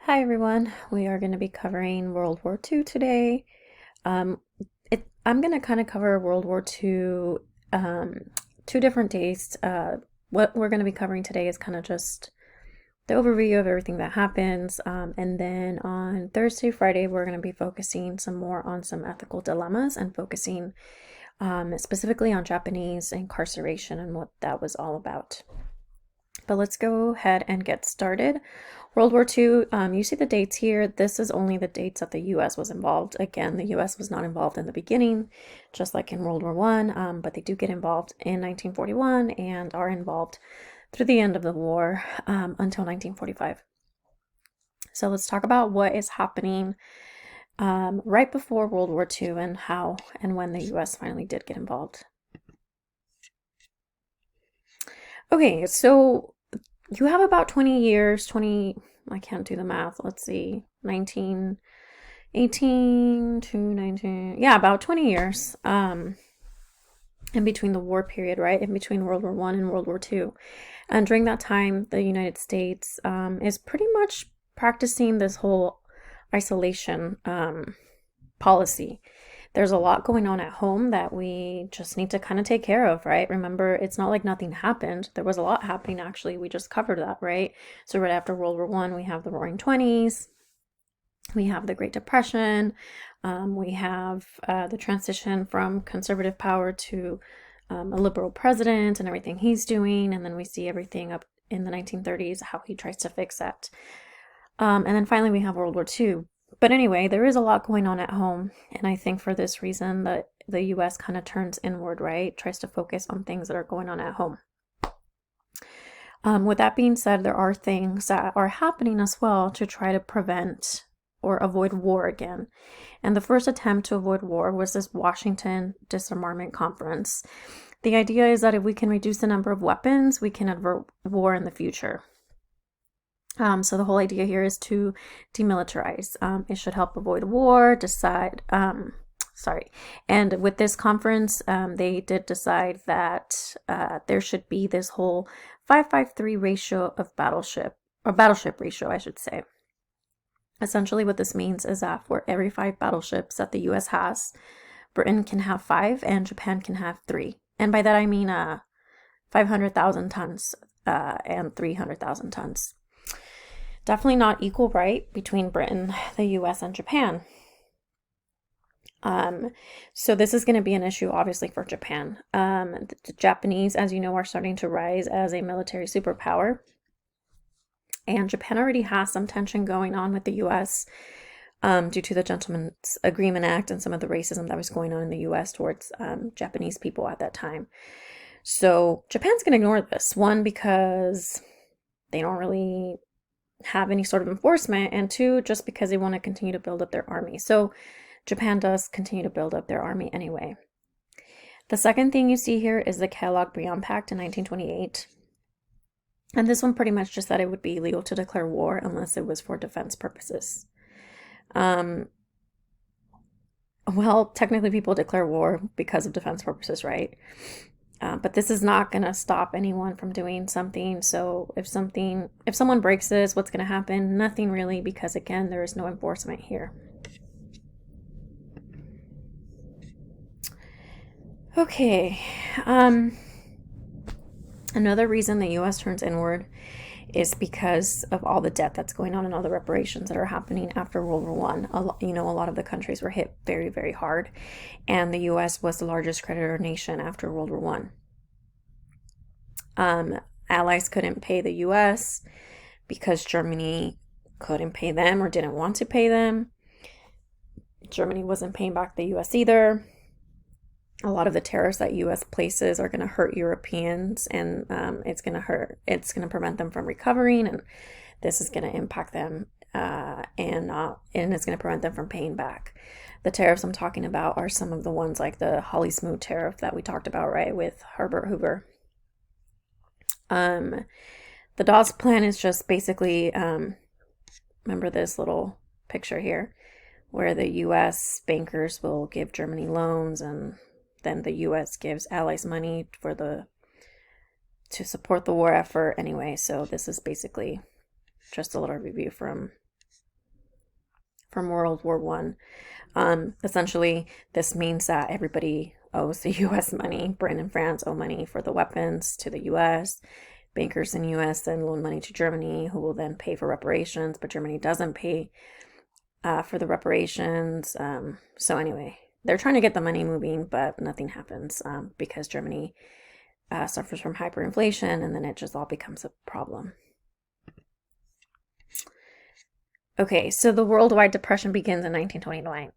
Hi everyone, we are going to be covering World War II today. Um, I'm going to kind of cover World War II 2 different days. What we're going to be covering today is kind of just the overview of everything that happens. And then on Thursday, Friday, we're going to be focusing some more on some ethical dilemmas and focusing specifically on Japanese incarceration and what that was all about. But let's go ahead and get started. World War II, you see the dates here. This is only the dates that the US was involved. Again, the US was not involved in the beginning, just like in World War I, but they do get involved in 1941 and are involved through the end of the war until 1945. So let's talk about what is happening right before World War II and how and when the US finally did get involved. Okay, so you have about 20 years, I can't do the math. Let's see, 1918 to 19, yeah, about 20 years in between the war period, right? In between World War I and World War II. And during that time, the United States is pretty much practicing this whole isolation policy. There's a lot going on at home that we just need to kind of take care of, right? Remember, it's not like nothing happened. There was a lot happening, actually. We just covered that, right? So right after World War I, we have the Roaring Twenties. We have the Great Depression. We have the transition from conservative power to a liberal president and everything he's doing. And then we see everything up in the 1930s, how he tries to fix that. And then finally, we have World War II. But anyway, there is a lot going on at home. And I think for this reason that the US kind of turns inward, right? Tries to focus on things that are going on at home. With that being said, there are things that are happening as well to try to prevent or avoid war again. And the first attempt to avoid war was this Washington Disarmament Conference. The idea is that if we can reduce the number of weapons, we can avert war in the future. So the whole idea here is to demilitarize. It should help avoid war, and with this conference, they did decide that there should be this whole 5:3 ratio of battleship ratio, I should say. Essentially what this means is that for every 5 battleships that the US has, Britain can have 5 and Japan can have 3. And by that I mean 500,000 tons and 300,000 tons. Definitely not equal, right, between Britain, the US, and Japan. So this is going to be an issue, obviously, for Japan. The Japanese, as you know, are starting to rise as a military superpower. And Japan already has some tension going on with the US due to the Gentleman's Agreement Act and some of the racism that was going on in the US towards Japanese people at that time. So Japan's going to ignore this. One, because they don't really have any sort of enforcement, and 2, just because they want to continue to build up their army. So Japan does continue to build up their army anyway. The second thing you see here is the Kellogg-Briand Pact in 1928. And this one pretty much just said it would be illegal to declare war unless it was for defense purposes. Well, technically people declare war because of defense purposes, right? But this is not going to stop anyone from doing something. So if someone breaks this, what's going to happen? Nothing really, because again, there is no enforcement here. Okay. Another reason the US turns inward is because of all the debt that's going on and all the reparations that are happening after World War I. A lot of the countries were hit very, very hard, and the US was the largest creditor nation after World War I. Allies couldn't pay the US because Germany couldn't pay them or didn't want to pay them. Germany wasn't paying back the US either. A lot of the tariffs that US places are going to hurt Europeans, and it's going to prevent them from recovering, and this is going to impact them and it's going to prevent them from paying back. The tariffs I'm talking about are some of the ones like the Holly Smoot tariff that we talked about, right, with Herbert Hoover. The Dawes Plan is just basically, remember this little picture here, where the US bankers will give Germany loans, and then the US gives allies money to support the war effort anyway. So this is basically just a little review from from World War One. Essentially, this means that everybody owes the U.S. money. Britain and France owe money for the weapons to the U.S. Bankers in the U.S. then loan money to Germany, who will then pay for reparations, but Germany doesn't pay for the reparations. So anyway, they're trying to get the money moving, but nothing happens because Germany suffers from hyperinflation, and then it just all becomes a problem. Okay, so the worldwide depression begins in 1929.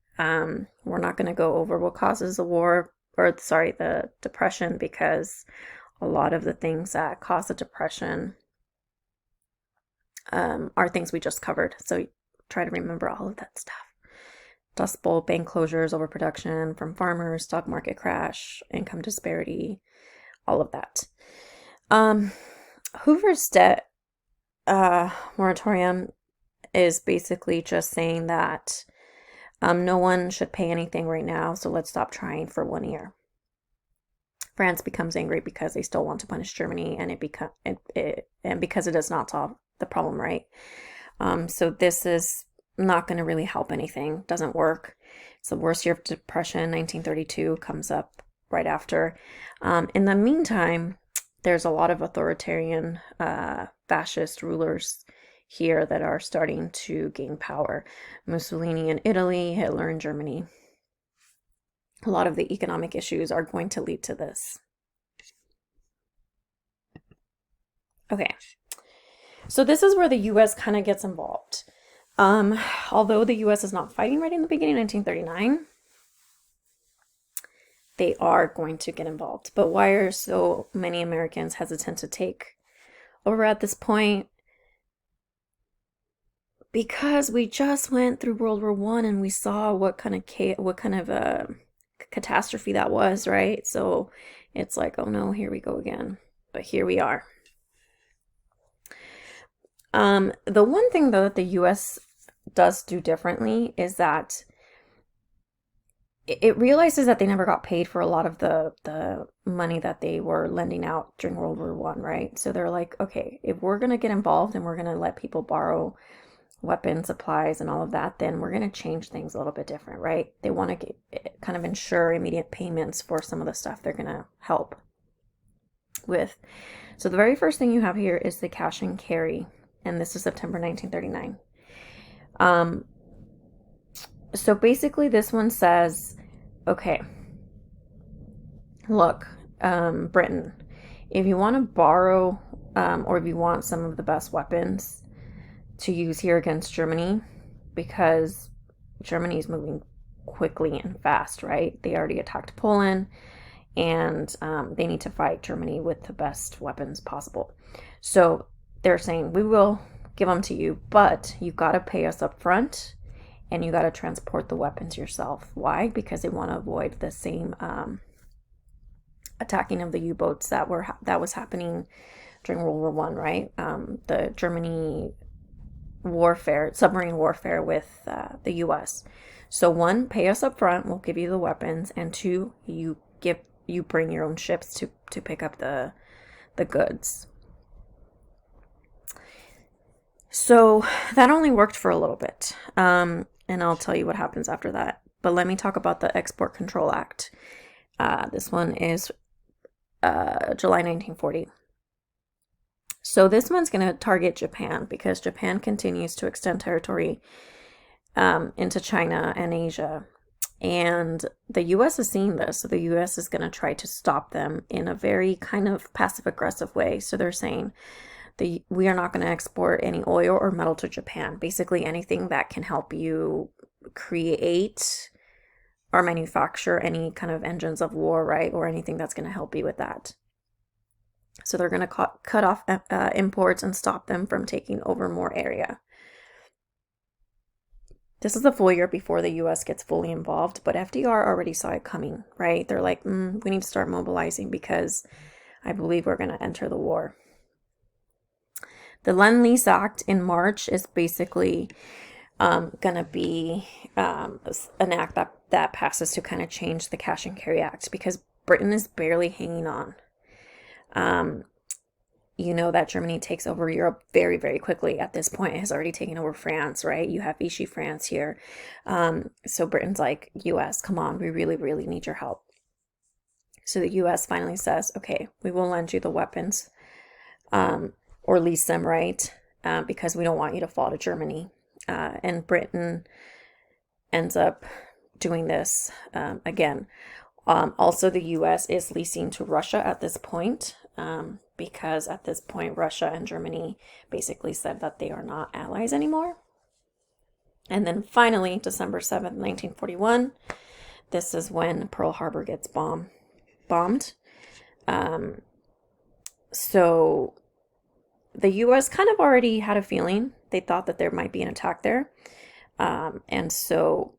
We're not going to go over what causes the war, or sorry, the depression, because a lot of the things that cause the depression are things we just covered. So try to remember all of that stuff. Dust Bowl, bank closures, overproduction from farmers, stock market crash, income disparity, all of that. Hoover's debt moratorium is basically just saying that no one should pay anything right now, so let's stop trying for 1 year. France becomes angry because they still want to punish Germany, and and because it does not solve the problem, right? So this is not going to really help anything. Doesn't work. It's the worst year of depression. 1932 comes up right after. In the meantime, there's a lot of authoritarian fascist rulers here that are starting to gain power. Mussolini in Italy, Hitler in Germany. A lot of the economic issues are going to lead to this. Okay, so this is where the U.S. kind of gets involved. Although the U.S. is not fighting right in the beginning, 1939, they are going to get involved. But why are so many Americans hesitant to take over at this point? Because we just went through World War One and we saw what kind of a catastrophe that was, right? So it's like, oh no, here we go again. But here we are. The one thing though that the U.S. does do differently is that it realizes that they never got paid for a lot of the money that they were lending out during World War One, right? So they're like, okay, if we're gonna get involved and we're gonna let people borrow weapons, supplies, and all of that, then we're gonna change things a little bit different, right? They want to kind of ensure immediate payments for some of the stuff they're gonna help with. So the very first thing you have here is the cash and carry, and this is September 1939. So basically this one says, okay, look, Britain, if you want to borrow or if you want some of the best weapons to use here against Germany, because Germany is moving quickly and fast, right? They already attacked Poland, and they need to fight Germany with the best weapons possible. So they're saying, we will give them to you, but you got to pay us up front, and you got to transport the weapons yourself. Why? Because they want to avoid the same attacking of the U-boats that was happening during World War One, right? The Germany warfare, submarine warfare with the U.S. So one, pay us up front, we'll give you the weapons, and two, you bring your own ships to pick up the goods. So that only worked for a little bit, and I'll tell you what happens after that. But let me talk about the Export Control Act. This one is July 1940. So this one's going to target Japan because Japan continues to extend territory into China and Asia. And the U.S. is seeing this. So the U.S. is going to try to stop them in a very kind of passive-aggressive way. So they're saying, we are not going to export any oil or metal to Japan. Basically anything that can help you create or manufacture any kind of engines of war, right? Or anything that's going to help you with that. So they're going to cut off imports and stop them from taking over more area. This is a full year before the U.S. gets fully involved, but FDR already saw it coming, right? They're like, we need to start mobilizing because I believe we're going to enter the war. The Lend-Lease Act in March is basically going to be an act that passes to kind of change the Cash and Carry Act because Britain is barely hanging on. you know that Germany takes over Europe very, very quickly at this point. It has already taken over France, right? You have Vichy France here. So Britain's like, US, come on, we really, really need your help. So the US finally says, okay, we will lend you the weapons, or lease them, right? Because we don't want you to fall to Germany. And Britain ends up doing this again. Also, the US is leasing to Russia at this point, because at this point, Russia and Germany basically said that they are not allies anymore. And then finally, December 7th, 1941, this is when Pearl Harbor gets bombed. So the US kind of already had a feeling. They thought that there might be an attack there. And so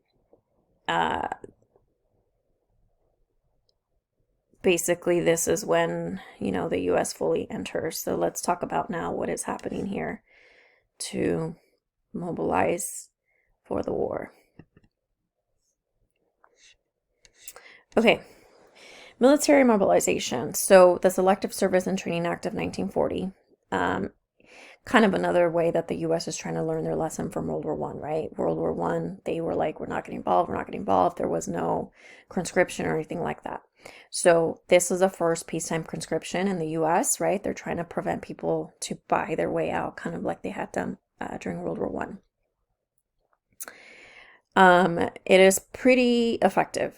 basically this is when, the US fully enters. So let's talk about now what is happening here to mobilize for the war. Okay, military mobilization. So the Selective Service and Training Act of 1940, kind of another way that the US is trying to learn their lesson from World War I, right? World War I, they were like, we're not getting involved. There was no conscription or anything like that. So this was the first peacetime conscription in the US, right? They're trying to prevent people to buy their way out, kind of like they had done during World War I. It is pretty effective.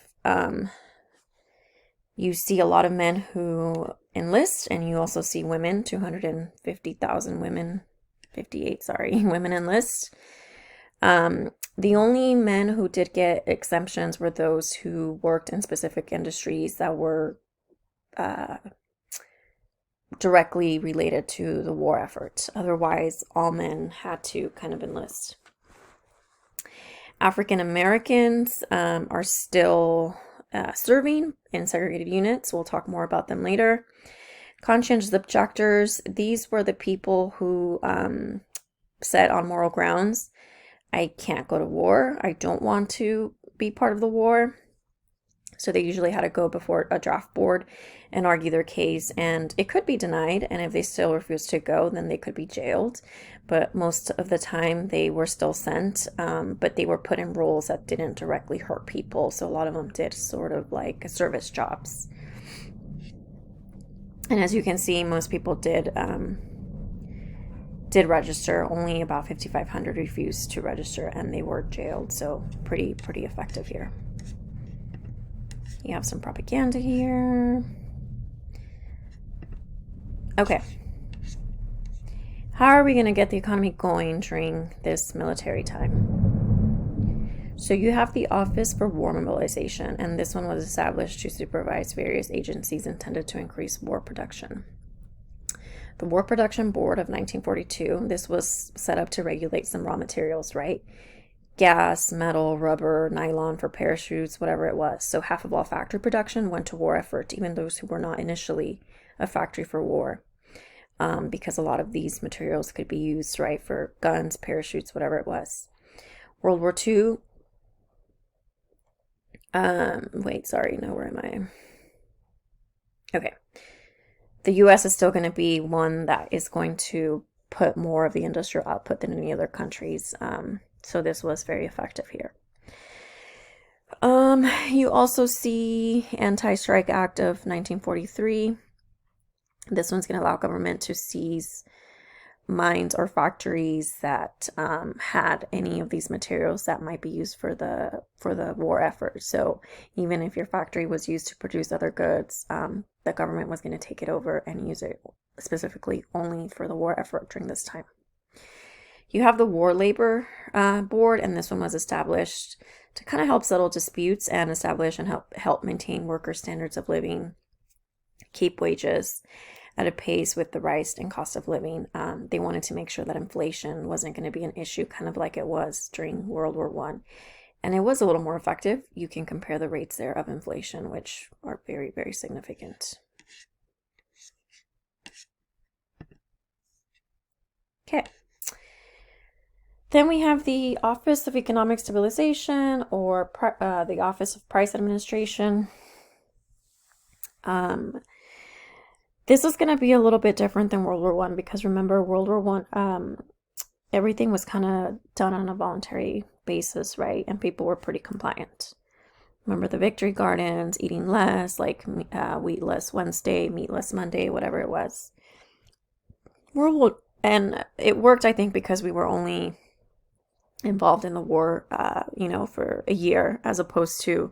You see a lot of men who enlist, and you also see women, 250,000 women, 58, sorry, women enlist. The only men who did get exemptions were those who worked in specific industries that were directly related to the war effort. Otherwise, all men had to kind of enlist. African Americans are still serving in segregated units. We'll talk more about them later. Conscientious objectors, these were the people who said on moral grounds, I can't go to war. I don't want to be part of the war. So they usually had to go before a draft board and argue their case, and it could be denied. And if they still refused to go, then they could be jailed. But most of the time they were still sent, but they were put in roles that didn't directly hurt people. So a lot of them did sort of like service jobs. And as you can see, most people did register. Only about 5,500 refused to register, and they were jailed. So pretty effective here. You have some propaganda here. Okay. How are we going to get the economy going during this military time? So you have the Office for War Mobilization, and this one was established to supervise various agencies intended to increase war production. The War Production Board of 1942, this was set up to regulate some raw materials, right? Gas, metal, rubber, nylon for parachutes, whatever it was. So half of all factory production went to war effort, even those who were not initially a factory for war, because a lot of these materials could be used, right, for guns, parachutes, whatever it was. World War II, where am I? Okay. The US is still going to be one that is going to put more of the industrial output than any other countries. So this was very effective here. You also see Anti-Strike Act of 1943. This one's going to allow government to seize mines or factories that had any of these materials that might be used for the war effort. So even if your factory was used to produce other goods, the government was going to take it over and use it specifically only for the war effort during this time. You have the War Labor Board, and this one was established to kind of help settle disputes and establish and help maintain worker standards of living, keep wages at a pace with the rise in cost of living. They wanted to make sure that inflation wasn't going to be an issue, kind of like it was during World War I. And it was a little more effective. You can compare the rates there of inflation, which are very, very significant. Okay. Then we have the Office of Economic Stabilization, or the Office of Price Administration. This is going to be a little bit different than World War One because remember, World War One, everything was kind of done on a voluntary basis, right? And people were pretty compliant. Remember the victory gardens, eating less, like wheatless Wednesday, meatless Monday, whatever it was. And it worked, I think, because we were only involved in the war, for a year, as opposed to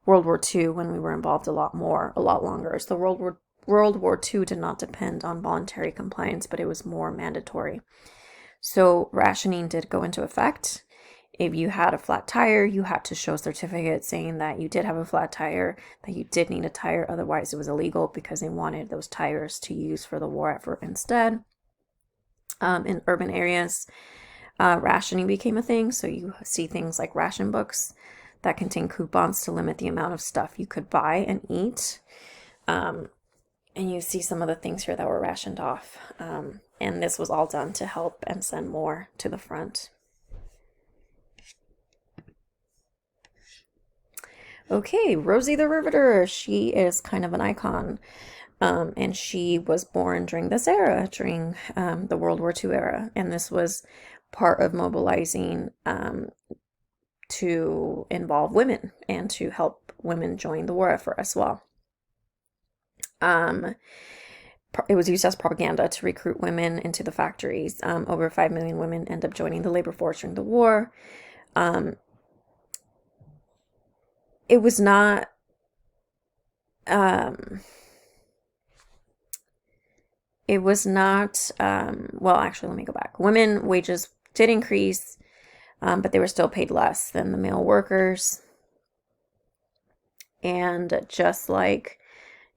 World War II when we were involved a lot more, a lot longer. So World War II did not depend on voluntary compliance, but it was more mandatory. So rationing did go into effect. If you had a flat tire, you had to show a certificate saying that you did have a flat tire, that you did need a tire. Otherwise, it was illegal because they wanted those tires to use for the war effort instead. In urban areas, rationing became a thing. So you see things like ration books that contain coupons to limit the amount of stuff you could buy and eat. And you see some of the things here that were rationed off. And this was all done to help and send more to the front. Okay, Rosie the Riveter. She is kind of an icon. And she was born during this era, during the World War II era. And this was part of mobilizing to involve women and to help women join the war effort as well. It was used as propaganda to recruit women into the factories. Over 5 million women end up joining the labor force during the war. It was not well, actually, let me go back. Women wages did increase, but they were still paid less than the male workers. And just like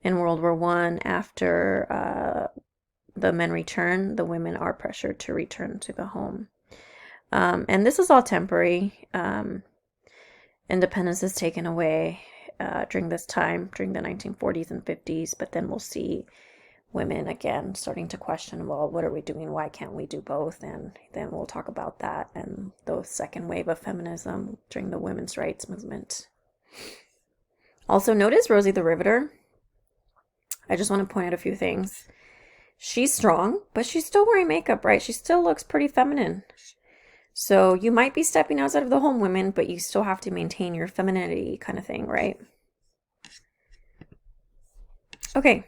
in World War I, after the men return, the women are pressured to return to the home. And this is all temporary. Independence is taken away during this time, during the 1940s and 50s, but then we'll see women again starting to question, well, what are we doing? Why can't we do both? And then we'll talk about that and the second wave of feminism during the women's rights movement. Also, notice Rosie the Riveter. I just want to point out a few things. She's strong, but she's still wearing makeup, right? She still looks pretty feminine. So you might be stepping outside of the home, women, but you still have to maintain your femininity kind of thing, right? Okay.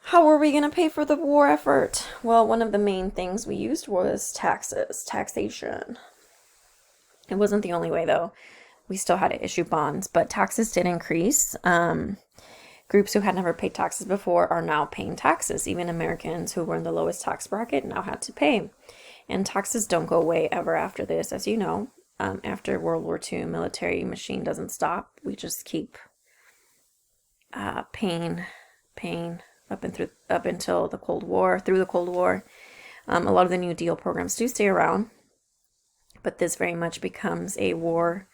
How were we going to pay for the war effort? Well, one of the main things we used was taxation. It wasn't the only way, though. We still had to issue bonds, but taxes did increase. Groups who had never paid taxes before are now paying taxes. Even Americans who were in the lowest tax bracket now had to pay. And taxes don't go away ever after this, as you know. After World War II, military machine doesn't stop. We just keep paying up until the Cold War, through the Cold War. A lot of the New Deal programs do stay around, but this very much becomes a war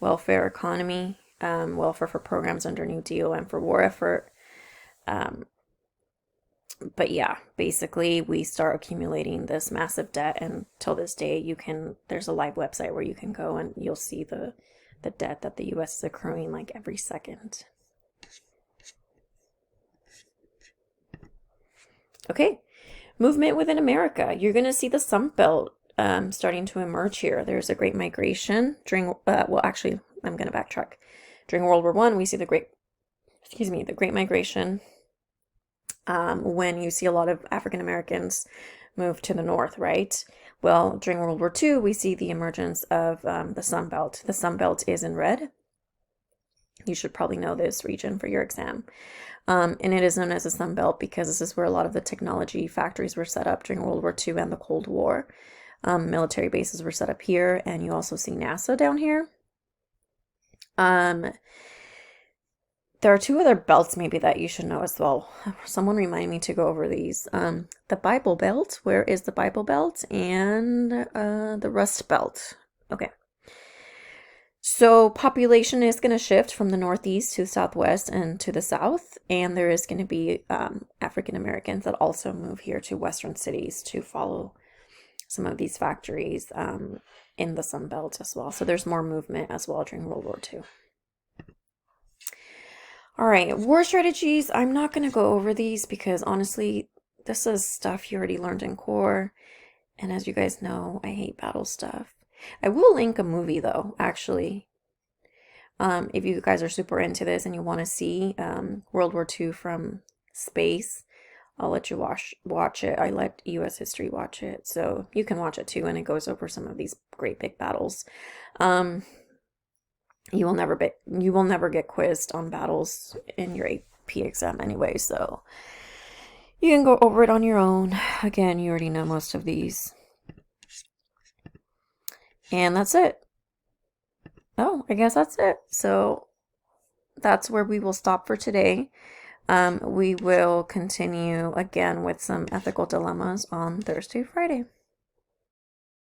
welfare economy, welfare for programs under New Deal and for war effort. But yeah, basically we start accumulating this massive debt, and till this day there's a live website where you can go and you'll see the debt that the US is accruing like every second. Okay, movement within America. You're going to see the Sun Belt starting to emerge here. There's a great migration during, actually, I'm going to backtrack. During World War I, we see the Great Migration when you see a lot of African Americans move to the north, right? Well, during World War II, we see the emergence of the Sun Belt. The Sun Belt is in red. You should probably know this region for your exam. And it is known as the Sun Belt because this is where a lot of the technology factories were set up during World War II and the Cold War. Military bases were set up here, and you also see NASA down here. There are two other belts maybe that you should know as well. Someone remind me to go over these. The Bible Belt. Where is the Bible Belt? And the Rust Belt. Okay. So population is going to shift from the northeast to the southwest and to the south. And there is going to be African Americans that also move here to western cities to follow some of these factories in the Sun Belt as well. So there's more movement as well during World War II. All right, war strategies. I'm not going to go over these because honestly, this is stuff you already learned in core. And as you guys know, I hate battle stuff. I will link a movie though, actually. If you guys are super into this and you want to see World War II from space, I'll let you watch it. I let US History watch it, so you can watch it too, and it goes over some of these great big battles. Um, you will never get quizzed on battles in your AP exam anyway, so you can go over it on your own. Again, you already know most of these. And that's it. Oh, I guess that's it. So that's where we will stop for today. We will continue again with some ethical dilemmas on Thursday, Friday.